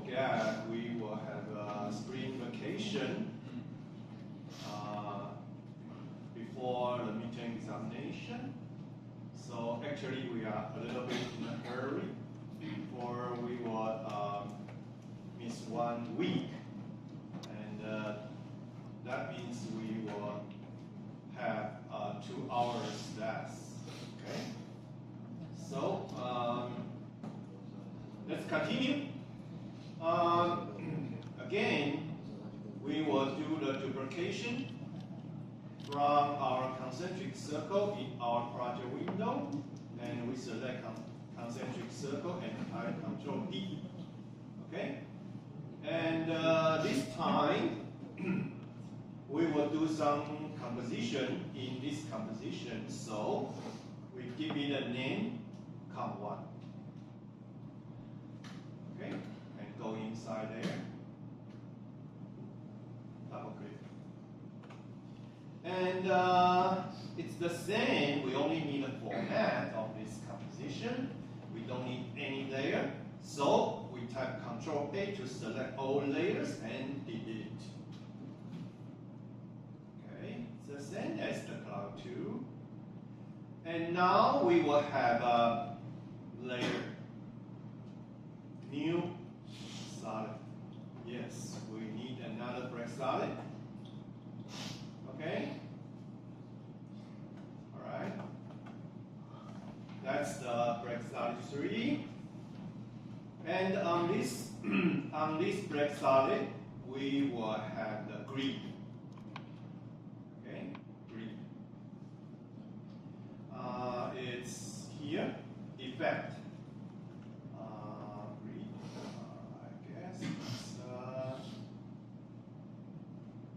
forget, we will have a spring vacation before the midterm examination. So actually, we are a little bit in a hurry, for we will miss 1 week, and that means we will have 2 hours less. Okay. So let's continue. Again, we will do the duplication from our concentric circle in our project window, and we select concentric circle and type Control D. Okay, and this time we will do some composition in this composition. So we give it a name, COM1. Okay, and go inside there. Double click. And it's the same, we only need a format of this composition. We don't need any layer. So we type Control A to select all layers and delete. Okay, it's the same as the Cloud 2. And now we will have a layer, new solid. Yes, we need another break solid. Okay. All right. That's the break solid 3. And on this on this break solid, we will have the grid. Okay, grid. It's here, effect. Grid. I guess it's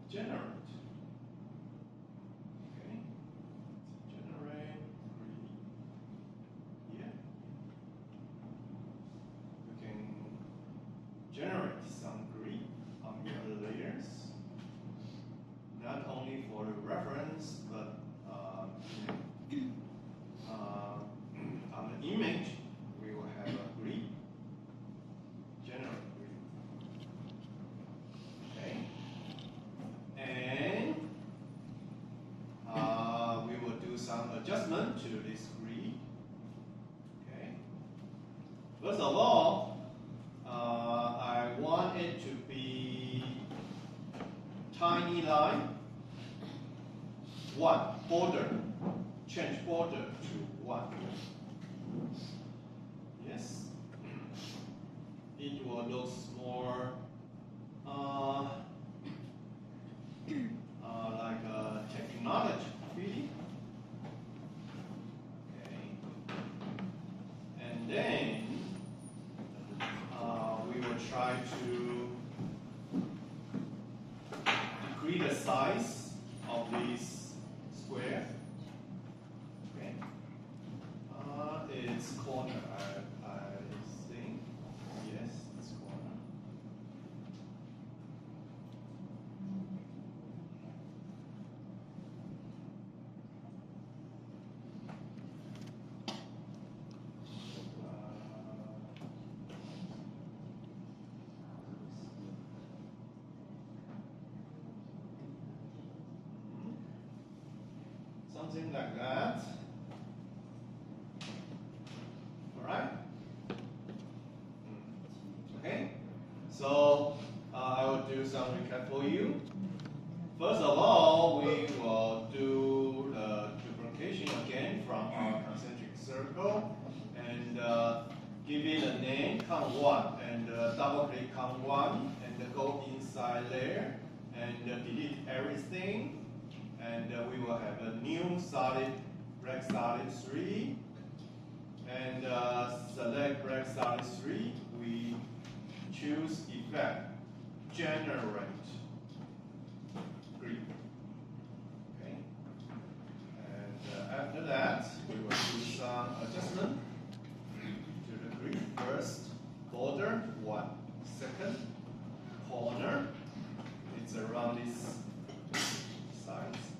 generate. Generate some grid on your layers, not only for reference, but on the image, we will have a grid, generate grid. Okay, and we will do some adjustment to this grid. Okay, first of all, I want it to be tiny line, 1 border, change border to 1. Yes, it will look more like a technology feeling. Okay, and then we will try to decrease the size of this square. Okay, it's corner. I think yes, it's corner. Something like that. All right. Okay. So I will do some recap for you. First of all, we will do the duplication again from our concentric circle and give it a name, COM1, and double click COM1 and go inside there and delete everything. And we will have a new solid, break solid 3. And select break solid 3. We choose effect, generate grid. Okay. And after that, we will do some adjustment to the grid. First, border 1. Second, corner. It's around this size.